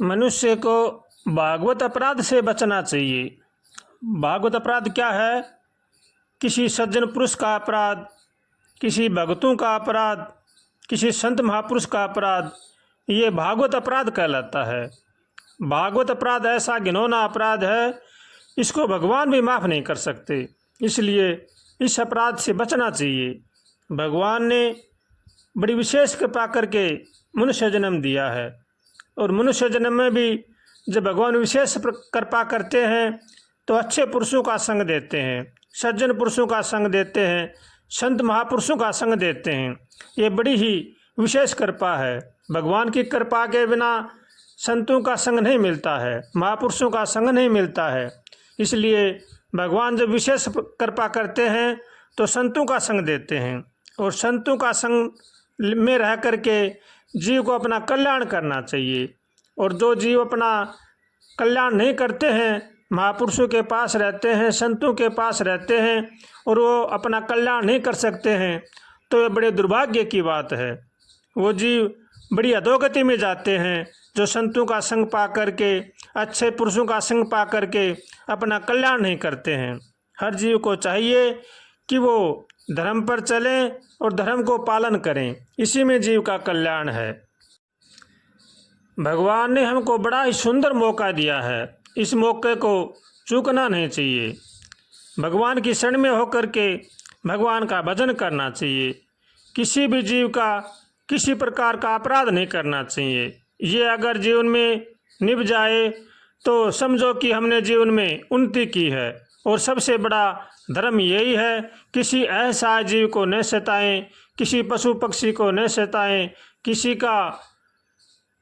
मनुष्य को भागवत अपराध से बचना चाहिए। भागवत अपराध क्या है? किसी सज्जन पुरुष का अपराध, किसी भक्तों का अपराध, किसी संत महापुरुष का अपराध, ये भागवत अपराध कहलाता है। भागवत अपराध ऐसा घिनौना अपराध है, इसको भगवान भी माफ़ नहीं कर सकते। इसलिए इस अपराध से बचना चाहिए। भगवान ने बड़ी विशेष कृपा करके मनुष्य जन्म दिया है, और मनुष्य जन्म में भी जब भगवान विशेष कृपा करते हैं तो अच्छे पुरुषों का संग देते हैं, सज्जन पुरुषों का संग देते हैं, संत महापुरुषों का संग देते हैं। ये बड़ी ही विशेष कृपा है। भगवान की कृपा के बिना संतों का संग नहीं मिलता है, महापुरुषों का संग नहीं मिलता है। इसलिए भगवान जब विशेष कृपा करते हैं तो संतों का संग देते हैं, और संतों का संग में रह करके जीव को अपना कल्याण करना चाहिए। और जो जीव अपना कल्याण नहीं करते हैं, महापुरुषों के पास रहते हैं, संतों के पास रहते हैं, और वो अपना कल्याण नहीं कर सकते हैं, तो ये बड़े दुर्भाग्य की बात है। वो जीव बड़ी अधोगति में जाते हैं, जो संतों का संग पा करके, अच्छे पुरुषों का संग पा करके अपना कल्याण नहीं करते हैं। हर जीव को चाहिए कि वो धर्म पर चलें और धर्म को पालन करें, इसी में जीव का कल्याण है। भगवान ने हमको बड़ा ही सुंदर मौका दिया है, इस मौके को चूकना नहीं चाहिए। भगवान की शरण में होकर के भगवान का भजन करना चाहिए। किसी भी जीव का किसी प्रकार का अपराध नहीं करना चाहिए। ये अगर जीवन में निभ जाए तो समझो कि हमने जीवन में उन्नति की है। और सबसे बड़ा धर्म यही है, किसी ऐसा जीव को न सताएं, किसी पशु पक्षी को न सताएं, किसी का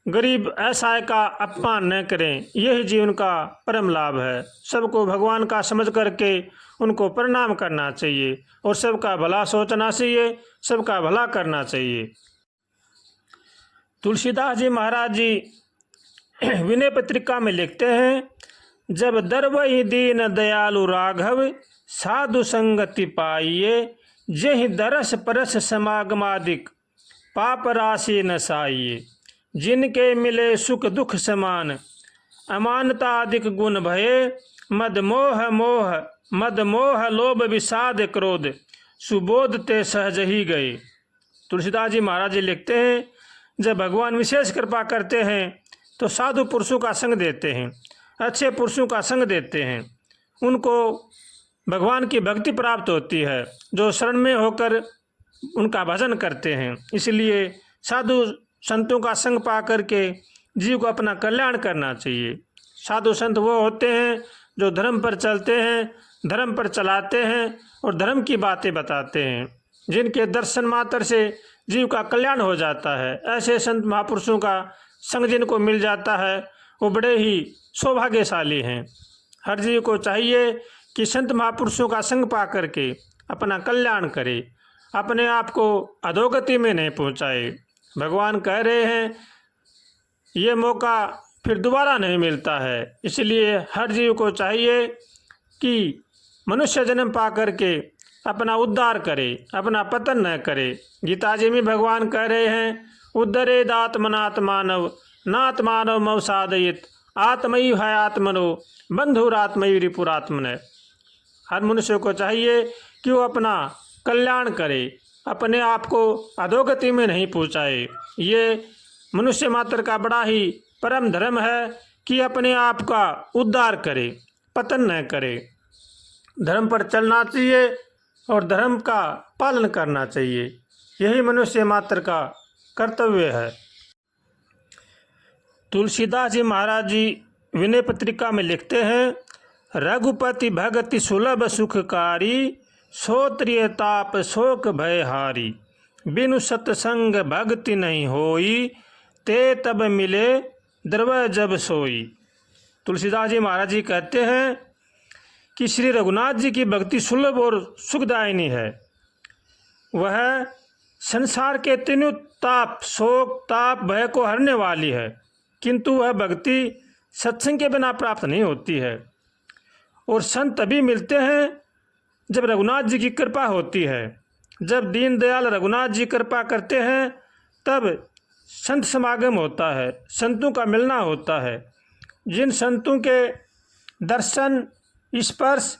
गरीब असहाय का अपमान न करें। यही जीवन का परम लाभ है। सबको भगवान का समझ करके उनको प्रणाम करना चाहिए, और सबका भला सोचना चाहिए, सबका भला करना चाहिए। तुलसीदास जी महाराज जी विनय पत्रिका में लिखते हैं, जब दरवहि दीन दयालु राघव साधु संगति पाइये, जहि दरस परस समागमादिक पाप राशि न साइये। जिनके मिले सुख दुख समान अमानता अधिक गुण भये, मद मोह लोभ विषाद क्रोध सुबोध ते सहज ही गए। तुलसीदास जी महाराज जी लिखते हैं, जब भगवान विशेष कृपा करते हैं तो साधु पुरुषों का संग देते हैं, अच्छे पुरुषों का संग देते हैं, उनको भगवान की भक्ति प्राप्त होती है, जो शरण में होकर उनका भजन करते हैं। इसलिए साधु संतों का संग पा करके जीव को अपना कल्याण करना चाहिए। साधु संत वो होते हैं जो धर्म पर चलते हैं, धर्म पर चलाते हैं और धर्म की बातें बताते हैं, जिनके दर्शन मात्र से जीव का कल्याण हो जाता है। ऐसे संत महापुरुषों का संग जिनको मिल जाता है वो बड़े ही सौभाग्यशाली हैं। हर जीव को चाहिए कि संत महापुरुषों का संग पा करके अपना कल्याण करे, अपने आप को अधोगति में नहीं पहुंचाए। भगवान कह रहे हैं ये मौका फिर दोबारा नहीं मिलता है। इसलिए हर जीव को चाहिए कि मनुष्य जन्म पा करके अपना उद्धार करे, अपना पतन न करे। गीता जी में भगवान कह रहे हैं, उद्धरेदात्मनात्मानव नात्मानव मव साधयित आत्मैव है आत्मनो बंधुरात्मैव रिपुरात्मने। हर मनुष्य को चाहिए कि वो अपना कल्याण करे, अपने आप को अधोगति में नहीं पहुँचाए। ये मनुष्य मात्र का बड़ा ही परम धर्म है कि अपने आप का उद्धार करे, पतन न करे। धर्म पर चलना चाहिए और धर्म का पालन करना चाहिए, यही मनुष्य मात्र का कर्तव्य है। तुलसीदास जी महाराज जी विनय पत्रिका में लिखते हैं, रघुपति भगति सुलभ सुखकारी सोत्रिय ताप शोक भयहारी। बिनु सत्संग भक्ति नहीं होई ते तब मिले द्रव जब सोई। तुलसीदास जी महाराज जी कहते हैं कि श्री रघुनाथ जी की भक्ति सुलभ और सुखदायिनी है। वह संसार के तीनों ताप शोक ताप भय को हरने वाली है, किंतु वह भक्ति सत्संग के बिना प्राप्त नहीं होती है। और संत तभी मिलते हैं जब रघुनाथ जी की कृपा होती है। जब दीनदयाल रघुनाथ जी कृपा करते हैं तब संत समागम होता है, संतों का मिलना होता है। जिन संतों के दर्शन, स्पर्श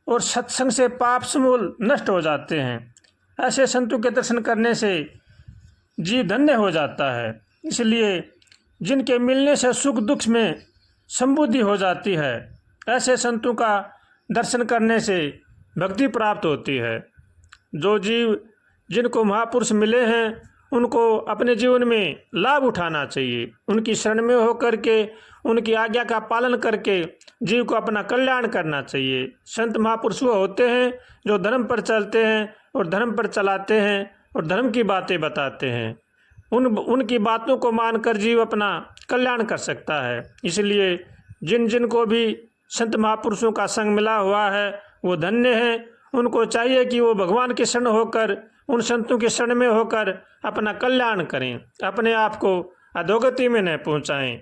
और सत्संग से पाप समूल नष्ट हो जाते हैं, ऐसे संतों के दर्शन करने से जीव धन्य हो जाता है। इसलिए जिनके मिलने से सुख दुख में समृद्धि हो जाती है, ऐसे संतों का दर्शन करने से भक्ति प्राप्त होती है। जो जीव जिनको महापुरुष मिले हैं उनको अपने जीवन में लाभ उठाना चाहिए। उनकी शरण में होकर के, उनकी आज्ञा का पालन करके जीव को अपना कल्याण करना चाहिए। संत महापुरुष वो होते हैं जो धर्म पर चलते हैं और धर्म पर चलाते हैं और धर्म की बातें बताते हैं। उनकी बातों को मानकर जीव अपना कल्याण कर सकता है। इसलिए जिन जिन को भी संत महापुरुषों का संग मिला हुआ है वो धन्य हैं। उनको चाहिए कि वो भगवान के शरण होकर, उन संतों के शरण में होकर अपना कल्याण करें, अपने आप को अधोगति में न पहुंचाएं।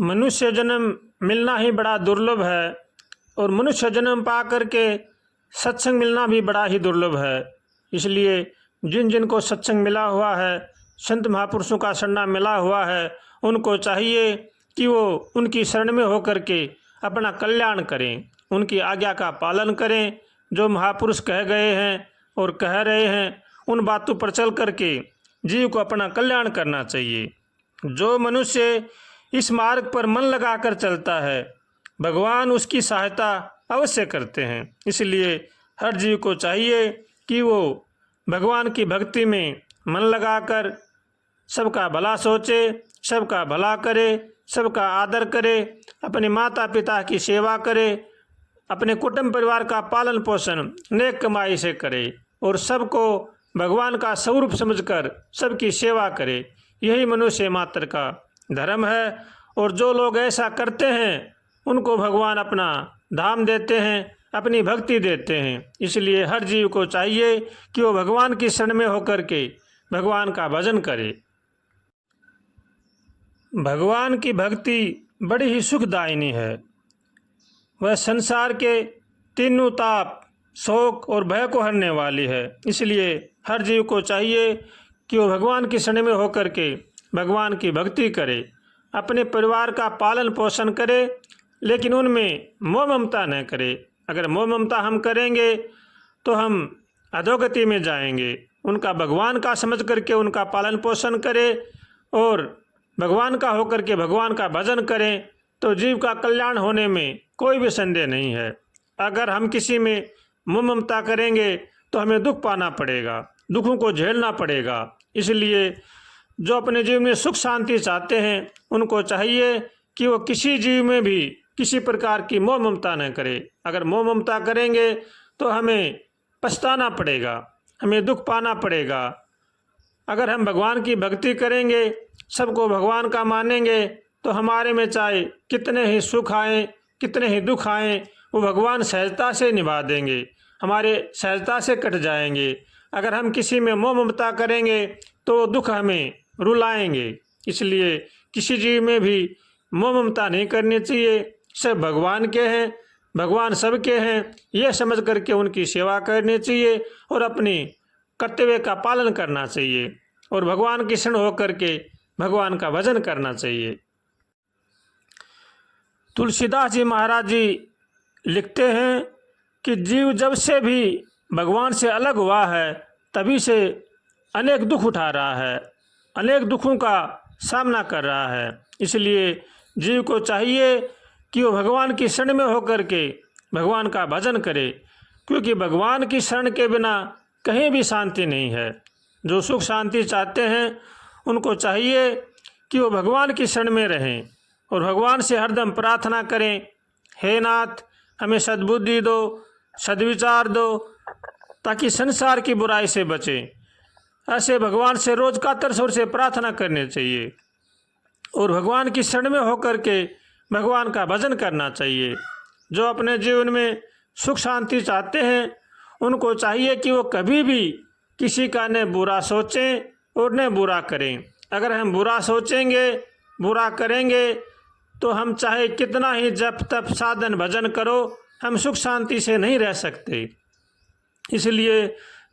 मनुष्य जन्म मिलना ही बड़ा दुर्लभ है और मनुष्य जन्म पा करके सत्संग मिलना भी बड़ा ही दुर्लभ है। इसलिए जिन जिन को सत्संग मिला हुआ है, संत महापुरुषों का शरण मिला हुआ है, उनको चाहिए कि वो उनकी शरण में होकर के अपना कल्याण करें, उनकी आज्ञा का पालन करें। जो महापुरुष कह गए हैं और कह रहे हैं उन बातों पर चल करके जीव को अपना कल्याण करना चाहिए। जो मनुष्य इस मार्ग पर मन लगाकर चलता है, भगवान उसकी सहायता अवश्य करते हैं। इसलिए हर जीव को चाहिए कि वो भगवान की भक्ति में मन लगाकर सबका भला सोचे, सबका भला करे, सबका आदर करे, अपने माता पिता की सेवा करे, अपने कुटुंब परिवार का पालन पोषण नेक कमाई से करे और सबको भगवान का स्वरूप समझकर सबकी सेवा करे। यही मनुष्य मात्र का धर्म है। और जो लोग ऐसा करते हैं उनको भगवान अपना धाम देते हैं, अपनी भक्ति देते हैं। इसलिए हर जीव को चाहिए कि वो भगवान की शरण में होकर के भगवान का भजन करे। भगवान की भक्ति बड़ी ही सुखदायिनी है। वह संसार के तीनों ताप, शोक और भय को हरने वाली है। इसलिए हर जीव को चाहिए कि वो भगवान की शरण में होकर के भगवान की भक्ति करे, अपने परिवार का पालन पोषण करे, लेकिन उनमें मोह ममता न करे। अगर मोह ममता हम करेंगे तो हम अधोगति में जाएंगे। उनका भगवान का समझ करके उनका पालन पोषण करें और भगवान का होकर के भगवान का भजन करें तो जीव का कल्याण होने में कोई भी संदेह नहीं है। अगर हम किसी में मोह ममता करेंगे तो हमें दुख पाना पड़ेगा, दुखों को झेलना पड़ेगा। इसलिए जो अपने जीवन में सुख शांति चाहते हैं उनको चाहिए कि वो किसी जीव में भी किसी प्रकार की मोह ममता न करे। अगर मोह ममता करेंगे तो हमें पछताना पड़ेगा, हमें दुख पाना पड़ेगा। अगर हम भगवान की भक्ति करेंगे, सबको भगवान का मानेंगे, तो हमारे में चाहे कितने ही सुख आएँ, कितने ही दुख आएँ, वो भगवान सहजता से निभा देंगे, हमारे सहजता से कट जाएंगे। अगर हम किसी में मोह ममता करेंगे तो दुख हमें रुलाएंगे। इसलिए किसी जीव में भी मोह ममता नहीं करनी चाहिए। सब भगवान के हैं, भगवान सबके हैं, यह समझ करके उनकी सेवा करनी चाहिए और अपनी कर्तव्य का पालन करना चाहिए और भगवान की शरण होकर के भगवान का भजन करना चाहिए। तुलसीदास जी महाराज जी लिखते हैं कि जीव जब से भी भगवान से अलग हुआ है तभी से अनेक दुख उठा रहा है, अनेक दुखों का सामना कर रहा है। इसलिए जीव को चाहिए कि वो भगवान की शरण में होकर के भगवान का भजन करे, क्योंकि भगवान की शरण के बिना कहीं भी शांति नहीं है। जो सुख शांति चाहते हैं उनको चाहिए कि वो भगवान की शरण में रहें और भगवान से हरदम प्रार्थना करें, हे नाथ हमें सद्बुद्धि दो, सद्विचार दो, ताकि संसार की बुराई से बचें। ऐसे भगवान से रोज कातर स्वर से प्रार्थना करनी चाहिए और भगवान की शरण में होकर के भगवान का भजन करना चाहिए। जो अपने जीवन में सुख शांति चाहते हैं उनको चाहिए कि वो कभी भी किसी का न बुरा सोचें और न बुरा करें। अगर हम बुरा सोचेंगे, बुरा करेंगे तो हम चाहे कितना ही जप तप साधन भजन करो, हम सुख शांति से नहीं रह सकते। इसलिए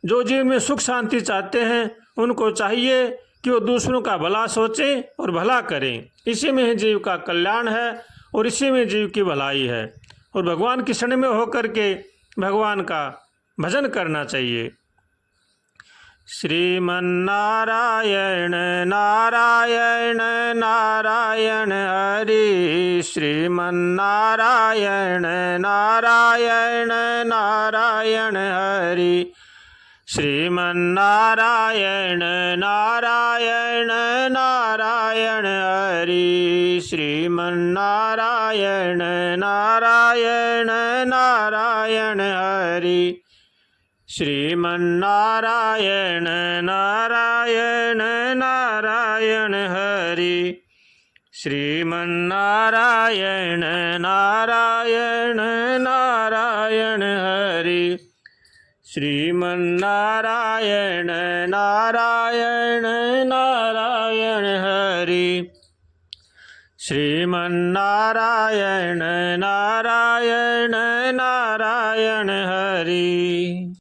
जो जीवन में सुख शांति चाहते हैं उनको चाहिए कि वो दूसरों का भला सोचें और भला करें। इसी में ही जीव का कल्याण है और इसी में जीव की भलाई है। और भगवान की शरण में होकर के भगवान का भजन करना चाहिए। श्रीमन्नारायण नारायण नारायण हरि, श्रीमन्नारायण नारायण नारायण हरि, श्रीमन्नारायण नारायण नारायण हरि, श्रीमन्नारायण नारायण नारायण हरि, श्रीमन्नारायण नारायण नारायण हरि, श्रीमन्नारायण नारायण नारायण हरि, श्रीमन्नारायण नारायण नारायण हरि, श्रीमन्नारायण नारायण नारायण हरि।